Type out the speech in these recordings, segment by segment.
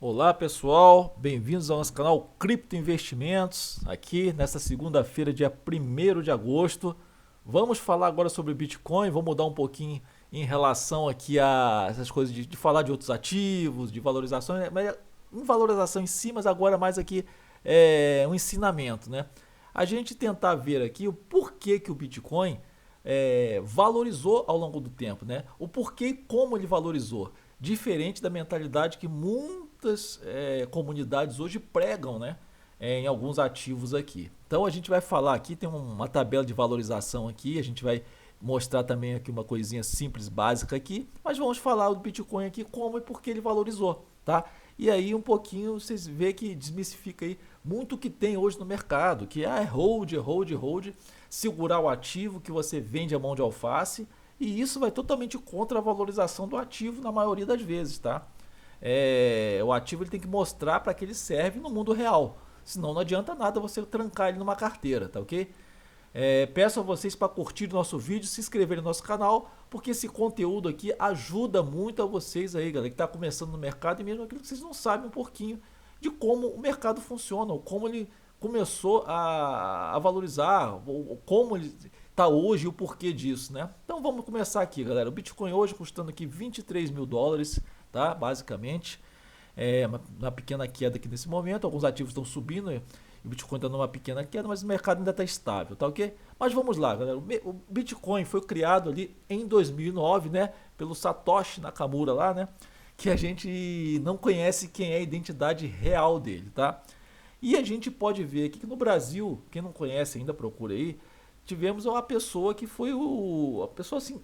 Olá pessoal, bem-vindos ao nosso canal Cripto Investimentos. Aqui nesta segunda-feira, dia 1º de agosto, vamos falar agora sobre Bitcoin. Vou mudar um pouquinho em relação aqui a essas coisas de falar de outros ativos, de valorização, mas em valorização em si, mas agora mais aqui um ensinamento, né? A gente tentar ver aqui o porquê que o Bitcoin valorizou ao longo do tempo, né? O porquê e como ele valorizou. Diferente da mentalidade que muitas comunidades hoje pregam, né? Em alguns ativos aqui. Então a gente vai falar aqui, tem uma tabela de valorização aqui, a gente vai mostrar também aqui uma coisinha simples, básica aqui, mas vamos falar do Bitcoin aqui, como e por que ele valorizou, tá? E aí um pouquinho vocês vê que desmistifica aí muito o que tem hoje no mercado, que é hold, segurar o ativo que você vende a mão de alface, e isso vai totalmente contra a valorização do ativo na maioria das vezes, tá? O ativo ele tem que mostrar para que ele serve no mundo real, senão não adianta nada você trancar ele numa carteira, tá ok? Peço a vocês para curtir o nosso vídeo, se inscrever no nosso canal, porque esse conteúdo aqui ajuda muito a vocês aí, galera, que está começando no mercado e mesmo aquilo que vocês não sabem um pouquinho de como o mercado funciona, ou como ele começou a valorizar, ou como ele está hoje e o porquê disso, né? Então vamos começar aqui, galera. O Bitcoin hoje custando aqui 23 mil dólares, tá? Basicamente, uma pequena queda aqui nesse momento, alguns ativos estão subindo, o Bitcoin está numa pequena queda, mas o mercado ainda está estável, tá ok? Mas vamos lá, galera. O Bitcoin foi criado ali em 2009, né? Pelo Satoshi Nakamura lá, né? Que a gente não conhece quem é a identidade real dele, tá? E a gente pode ver aqui que no Brasil, quem não conhece ainda procura aí, tivemos uma pessoa que foi a pessoa assim,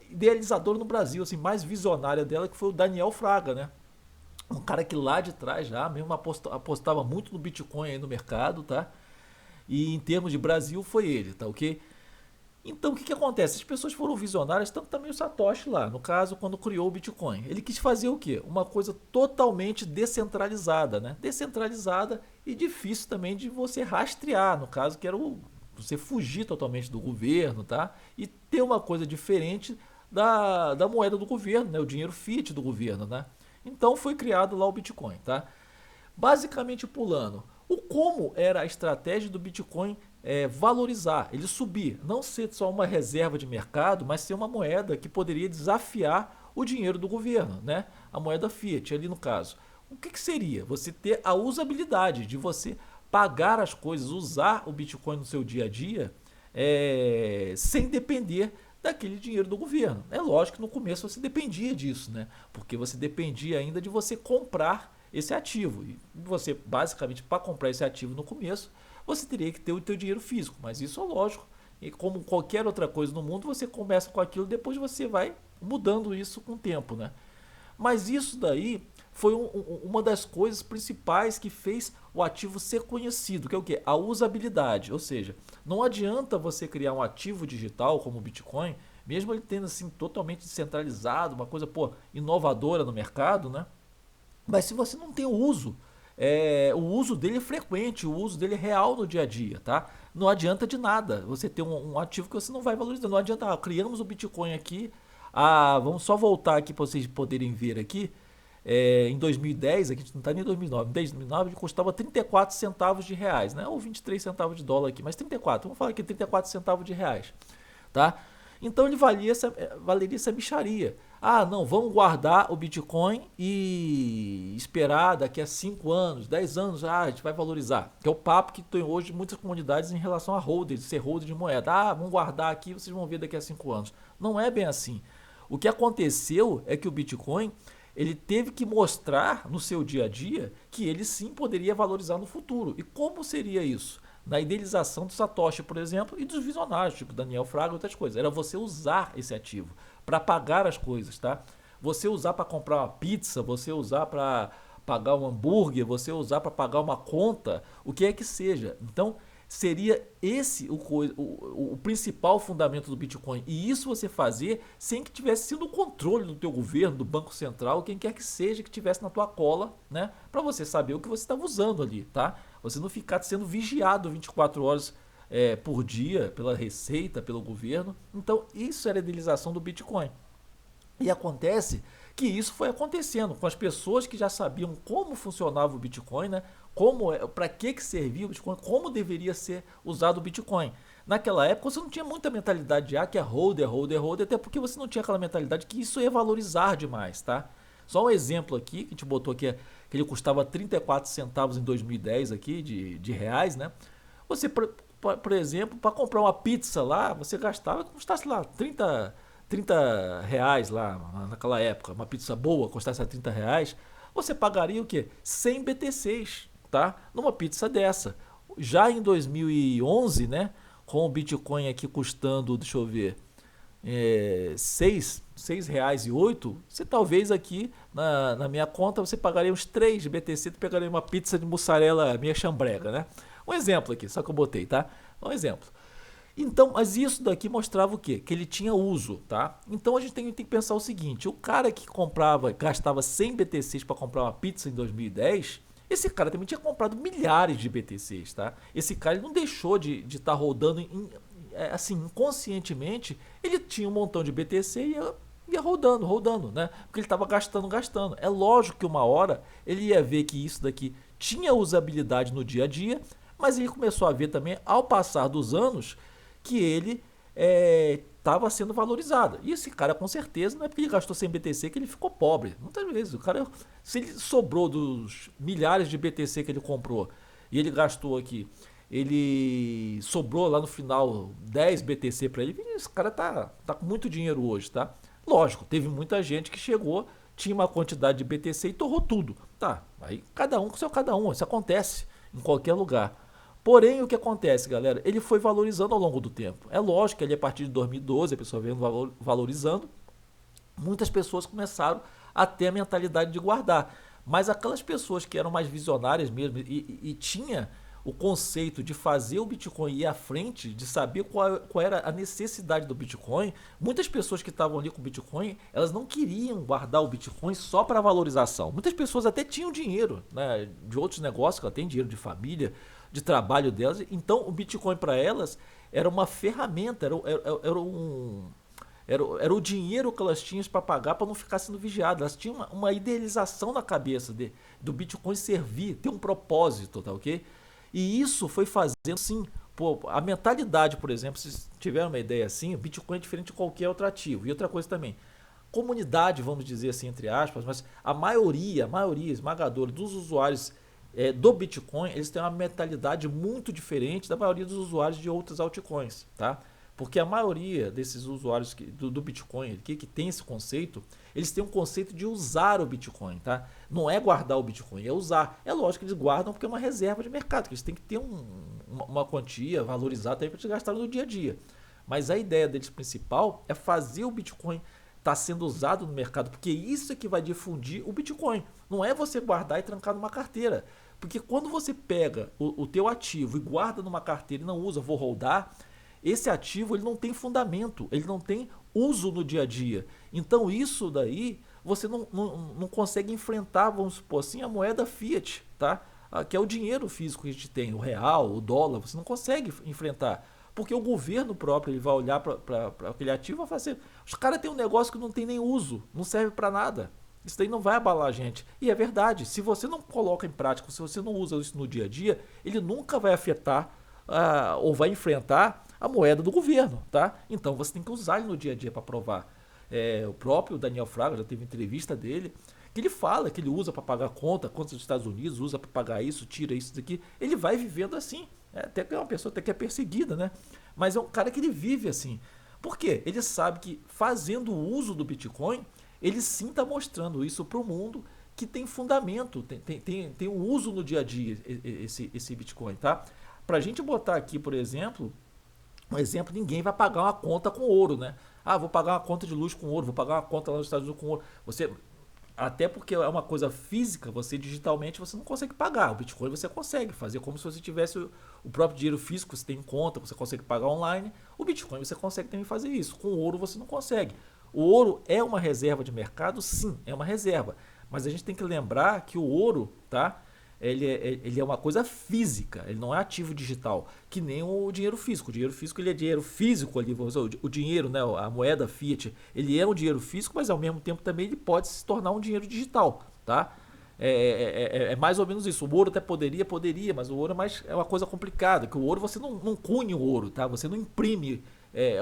idealizadora no Brasil, assim, mais visionária dela, que foi o Daniel Fraga, né? Um cara que lá de trás já mesmo apostava muito no Bitcoin aí no mercado, tá? E em termos de Brasil foi ele, tá ok? Então o que acontece? As pessoas foram visionárias, tanto também o Satoshi lá, no caso, quando criou o Bitcoin. Ele quis fazer o quê? Uma coisa totalmente descentralizada, né? Descentralizada e difícil também de você rastrear, no caso, que era você fugir totalmente do governo, tá? E ter uma coisa diferente da moeda do governo, né? O dinheiro fiat do governo, né? Então foi criado lá o Bitcoin, tá? Basicamente pulando, o como era a estratégia do Bitcoin valorizar, ele subir, não ser só uma reserva de mercado, mas ser uma moeda que poderia desafiar o dinheiro do governo, né? A moeda fiat ali no caso. O que seria? Você ter a usabilidade de você pagar as coisas, usar o Bitcoin no seu dia a dia, sem depender daquele dinheiro do governo. É lógico que no começo você dependia disso, né? Porque você dependia ainda de você comprar esse ativo. E você, basicamente, para comprar esse ativo no começo, você teria que ter o teu dinheiro físico. Mas isso é lógico. E como qualquer outra coisa no mundo, você começa com aquilo, depois você vai mudando isso com o tempo, né? Mas isso daí foi uma das coisas principais que fez o ativo ser conhecido, que é o quê? A usabilidade. Ou seja, não adianta você criar um ativo digital como o Bitcoin, mesmo ele tendo assim totalmente descentralizado, uma coisa inovadora no mercado, né? Mas se você não tem o uso dele é frequente, o uso dele é real no dia a dia, tá? Não adianta de nada você ter um ativo que você não vai valorizar. Não adianta, criamos o Bitcoin aqui, vamos só voltar aqui para vocês poderem ver aqui. Em 2010, aqui a gente não está nem em 2009, em 2009 ele custava 34 centavos de reais, né? Ou 23 centavos de dólar aqui, mas 34, vamos falar aqui 34 centavos de reais, tá? Então ele valeria essa bicharia. Ah, não, vamos guardar o Bitcoin e esperar daqui a 5 anos, 10 anos, a gente vai valorizar. Que é o papo que tem hoje muitas comunidades em relação a holder, de ser holder de moeda. Ah, vamos guardar aqui, vocês vão ver daqui a 5 anos. Não é bem assim. O que aconteceu é que o Bitcoin ele teve que mostrar no seu dia a dia que ele sim poderia valorizar no futuro. E como seria isso? Na idealização do Satoshi, por exemplo, e dos visionários, tipo Daniel Fraga e outras coisas. Era você usar esse ativo para pagar as coisas, tá? Você usar para comprar uma pizza, você usar para pagar um hambúrguer, você usar para pagar uma conta, o que é que seja. Então, seria esse o principal fundamento do Bitcoin. E isso você fazer sem que tivesse sido o controle do teu governo, do Banco Central, quem quer que seja que tivesse na tua cola, né? Para você saber o que você estava usando ali, tá? Você não ficar sendo vigiado 24 horas por dia pela Receita, pelo governo. Então, isso era a idealização do Bitcoin. E acontece que isso foi acontecendo com as pessoas que já sabiam como funcionava o Bitcoin, né? Como, para que servia o Bitcoin, como deveria ser usado o Bitcoin. Naquela época você não tinha muita mentalidade de que é holder, holder, holder, até porque você não tinha aquela mentalidade que isso ia valorizar demais, tá? Só um exemplo aqui, que a gente botou aqui, que ele custava 34 centavos em 2010 aqui, de reais, né? Você, por exemplo, para comprar uma pizza lá, você gastava, custasse lá 30 reais lá naquela época, uma pizza boa custasse 30 reais, você pagaria o quê? 100 BTCs, tá? Numa pizza dessa. Já em 2011, né, com o Bitcoin aqui custando, deixa eu ver, 6 reais e 8, você talvez aqui na minha conta você pagaria uns 3 BTC, tu pegaria uma pizza de mussarela meia chambrega, né? Um exemplo aqui, só que eu botei, tá? Um exemplo. Então, mas isso daqui mostrava o quê? Que ele tinha uso, tá? Então a gente tem que pensar o seguinte, o cara que gastava 100 BTCs para comprar uma pizza em 2010, esse cara também tinha comprado milhares de BTCs, tá? Esse cara ele não deixou de estar rodando assim, inconscientemente, ele tinha um montão de BTC e ia rodando, né? Porque ele estava gastando. É lógico que uma hora ele ia ver que isso daqui tinha usabilidade no dia a dia, mas ele começou a ver também, ao passar dos anos, que ele estava sendo valorizado. E esse cara, com certeza, não é porque ele gastou 100 BTC que ele ficou pobre. Muitas vezes, o cara, se ele sobrou dos milhares de BTC que ele comprou e ele gastou aqui, ele sobrou lá no final 10 BTC para ele, esse cara tá com muito dinheiro hoje, tá? Lógico, teve muita gente que chegou, tinha uma quantidade de BTC e torrou tudo. Tá, aí cada um com seu cada um, isso acontece em qualquer lugar. Porém, o que acontece, galera? Ele foi valorizando ao longo do tempo. É lógico que ali a partir de 2012 a pessoa veio valorizando. Muitas pessoas começaram a ter a mentalidade de guardar. Mas aquelas pessoas que eram mais visionárias mesmo e tinha o conceito de fazer o Bitcoin ir à frente, de saber qual era a necessidade do Bitcoin, muitas pessoas que estavam ali com o Bitcoin, elas não queriam guardar o Bitcoin só para valorização. Muitas pessoas até tinham dinheiro, né, de outros negócios, que ela tem dinheiro de família, de trabalho delas. Então o Bitcoin para elas era uma ferramenta, era o dinheiro que elas tinham para pagar para não ficar sendo vigiadas. Elas tinham uma idealização na cabeça do Bitcoin servir, ter um propósito, tá ok? E isso foi fazendo, sim, pô, a mentalidade, por exemplo, se tiver uma ideia assim, o Bitcoin é diferente de qualquer outro ativo. E outra coisa também, comunidade, vamos dizer assim, entre aspas, mas a maioria esmagadora dos usuários do Bitcoin, eles têm uma mentalidade muito diferente da maioria dos usuários de outras altcoins, tá? Porque a maioria desses usuários do Bitcoin que tem esse conceito, eles têm um conceito de usar o Bitcoin, tá? Não é guardar o Bitcoin, é usar. É lógico que eles guardam porque é uma reserva de mercado, que eles têm que ter uma quantia valorizada para eles gastarem no dia a dia. Mas a ideia deles principal é fazer o Bitcoin estar sendo usado no mercado, porque isso é que vai difundir o Bitcoin. Não é você guardar e trancar numa carteira. Porque quando você pega o teu ativo e guarda numa carteira e não usa, vou holdar, esse ativo ele não tem fundamento, ele não tem uso no dia a dia. Então isso daí você não consegue enfrentar, vamos supor assim, a moeda fiat, tá? Que é o dinheiro físico que a gente tem, o real, o dólar, você não consegue enfrentar. Porque o governo próprio ele vai olhar para aquele ativo e vai falar assim, os caras têm um negócio que não tem nem uso, não serve para nada. Isso daí não vai abalar a gente. E é verdade, se você não coloca em prática, se você não usa isso no dia a dia, ele nunca vai afetar ou vai enfrentar a moeda do governo, tá? Então você tem que usar ele no dia a dia para provar. O próprio Daniel Fraga, já teve entrevista dele, que ele fala que ele usa para pagar conta dos Estados Unidos, usa para pagar isso, tira isso daqui. Ele vai vivendo assim. Até que é uma pessoa até que é perseguida, né? Mas é um cara que ele vive assim. Por quê? Ele sabe que fazendo o uso do Bitcoin, ele sim está mostrando isso para o mundo que tem fundamento, tem um uso no dia a dia esse Bitcoin, tá? Para a gente botar aqui, por exemplo, um exemplo, ninguém vai pagar uma conta com ouro, né? Ah, vou pagar uma conta de luz com ouro, vou pagar uma conta lá nos Estados Unidos com ouro. Até porque é uma coisa física, você digitalmente você não consegue pagar. O Bitcoin você consegue fazer como se você tivesse o próprio dinheiro físico, você tem em conta, você consegue pagar online. O Bitcoin você consegue também fazer isso. Com o ouro você não consegue. O ouro é uma reserva de mercado? Sim, é uma reserva. Mas a gente tem que lembrar que o ouro, tá? ele é uma coisa física, ele não é ativo digital, que nem o dinheiro físico. O dinheiro físico ele é dinheiro físico ali, o dinheiro, né, a moeda fiat, ele é um dinheiro físico, mas ao mesmo tempo também ele pode se tornar um dinheiro digital, tá? É mais ou menos isso. O ouro até poderia, mas o ouro é uma coisa complicada, que o ouro você não cunha o ouro, tá? Você não imprime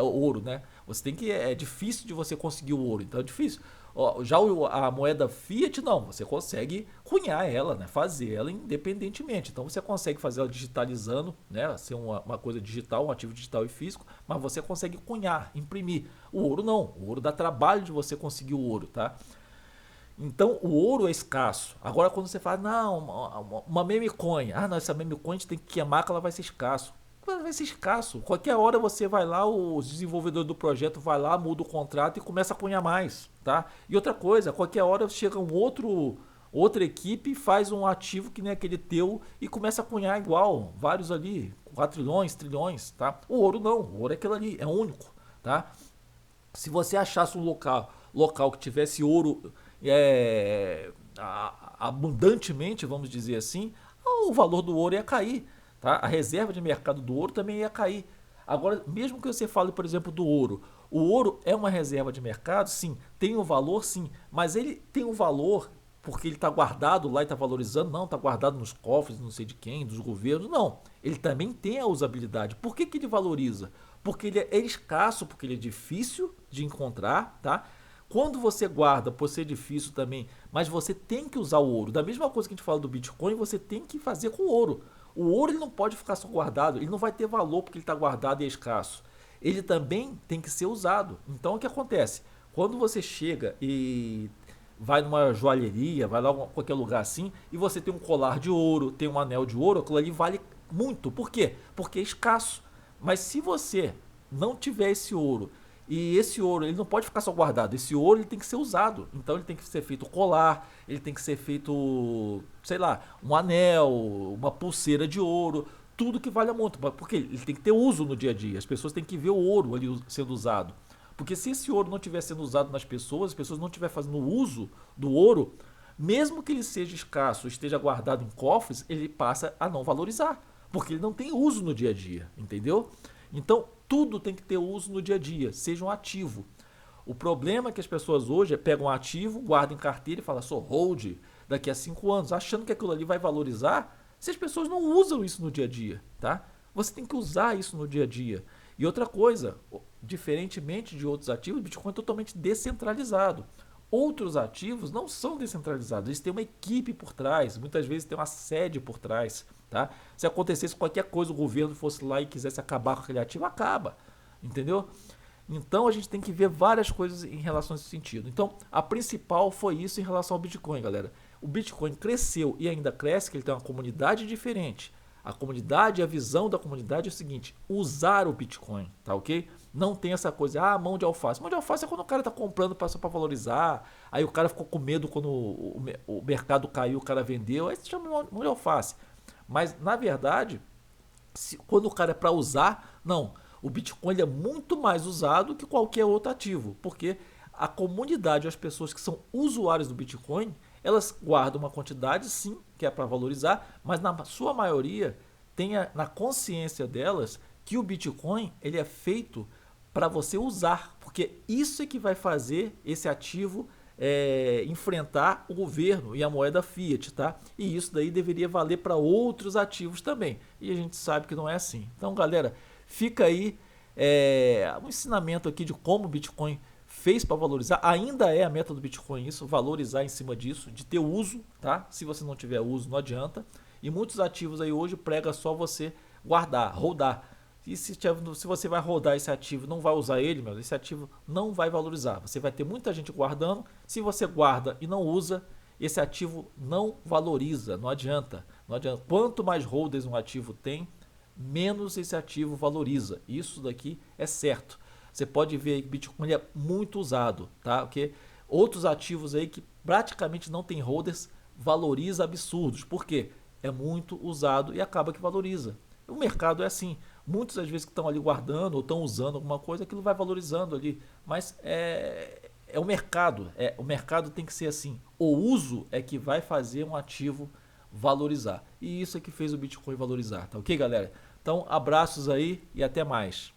o ouro, né? Você tem que é difícil de você conseguir o ouro, então é difícil. Ó, já a moeda fiat não, você consegue cunhar ela, né? Fazer ela independentemente. Então você consegue fazer ela digitalizando, né? Ser uma coisa digital, um ativo digital e físico, mas você consegue cunhar, imprimir. O ouro não. O ouro dá trabalho de você conseguir o ouro, tá? Então o ouro é escasso. Agora quando você fala, não, uma meme coin, não, essa meme coin a gente tem que queimar que ela vai ser escasso. Ela vai ser escasso. Qualquer hora você vai lá, os desenvolvedores do projeto vai lá, muda o contrato e começa a cunhar mais, tá? E outra coisa, qualquer hora chega outra equipe, faz um ativo que nem aquele teu e começa a cunhar igual, vários ali, 4 trilhões, trilhões, tá? O ouro não, o ouro é aquilo ali, é único, tá? Se você achasse um local que tivesse ouro abundantemente, vamos dizer assim, o valor do ouro ia cair. Tá? A reserva de mercado do ouro também ia cair. Agora, mesmo que você fale, por exemplo, do ouro, o ouro é uma reserva de mercado, sim, tem um valor, sim, mas ele tem um valor porque ele está guardado lá e está valorizando, não, está guardado nos cofres, não sei de quem, dos governos, não. Ele também tem a usabilidade. Por que ele valoriza? Porque ele é escasso, porque ele é difícil de encontrar, tá? Quando você guarda, por ser difícil também, mas você tem que usar o ouro. Da mesma coisa que a gente fala do Bitcoin, você tem que fazer com ouro. O ouro ele não pode ficar só guardado, ele não vai ter valor porque ele está guardado e é escasso. Ele também tem que ser usado. Então o que acontece? Quando você chega e vai numa joalheria, vai lá em qualquer lugar assim, e você tem um colar de ouro, tem um anel de ouro, aquilo ali vale muito. Por quê? Porque é escasso. Mas se você não tiver esse ouro, e esse ouro ele não pode ficar só guardado, esse ouro ele tem que ser usado. Então ele tem que ser feito colar, ele tem que ser feito, sei lá, um anel, uma pulseira de ouro, tudo que vale muito, porque ele tem que ter uso no dia a dia. As pessoas têm que ver o ouro ali sendo usado. Porque se esse ouro não estiver sendo usado nas pessoas, as pessoas não estiverem fazendo uso do ouro, mesmo que ele seja escasso, esteja guardado em cofres, ele passa a não valorizar, porque ele não tem uso no dia a dia, entendeu? Então, tudo tem que ter uso no dia a dia, seja um ativo. O problema é que as pessoas hoje pegam um ativo, guardam em carteira e falam, sou hold daqui a 5 anos, achando que aquilo ali vai valorizar, se as pessoas não usam isso no dia a dia, tá? Você tem que usar isso no dia a dia. E outra coisa, diferentemente de outros ativos, o Bitcoin é totalmente descentralizado. Outros ativos não são descentralizados, eles têm uma equipe por trás, muitas vezes tem uma sede por trás. Tá? Se acontecesse qualquer coisa, o governo fosse lá e quisesse acabar com aquele ativo, acaba. Entendeu? Então a gente tem que ver várias coisas em relação a esse sentido. Então a principal foi isso em relação ao Bitcoin, galera. O Bitcoin cresceu e ainda cresce, que ele tem uma comunidade diferente. A comunidade, a visão da comunidade é o seguinte: usar o Bitcoin, tá ok? Não tem essa coisa, mão de alface. Mão de alface é quando o cara tá comprando só para valorizar, aí o cara ficou com medo quando o mercado caiu, o cara vendeu, aí se chama mão de alface. Mas na verdade, quando o cara é para usar, não. O Bitcoin ele é muito mais usado que qualquer outro ativo, porque a comunidade, as pessoas que são usuários do Bitcoin, elas guardam uma quantidade, sim, que é para valorizar, mas na sua maioria tem na consciência delas que o Bitcoin ele é feito para você usar, porque isso é que vai fazer esse ativo enfrentar o governo e a moeda fiat, tá? E isso daí deveria valer para outros ativos também. E a gente sabe que não é assim. Então, galera, fica aí um ensinamento aqui de como o Bitcoin fez para valorizar. Ainda é a meta do Bitcoin isso, valorizar em cima disso, de ter uso, tá? Se você não tiver uso, não adianta. E muitos ativos aí hoje prega só você guardar, rodar. E se você vai rodar esse ativo, não vai usar ele, esse ativo não vai valorizar. Você vai ter muita gente guardando. Se você guarda e não usa, esse ativo não valoriza. Não adianta. Não adianta. Quanto mais holders um ativo tem, menos esse ativo valoriza. Isso daqui é certo. Você pode ver que o Bitcoin é muito usado, tá? Porque outros ativos aí que praticamente não tem holders valoriza absurdos. Por quê? É muito usado e acaba que valoriza. O mercado é assim. Muitas das vezes que estão ali guardando ou estão usando alguma coisa, aquilo vai valorizando ali. Mas é o mercado. O mercado tem que ser assim. O uso é que vai fazer um ativo valorizar. E isso é que fez o Bitcoin valorizar, tá ok, galera? Então, abraços aí e até mais.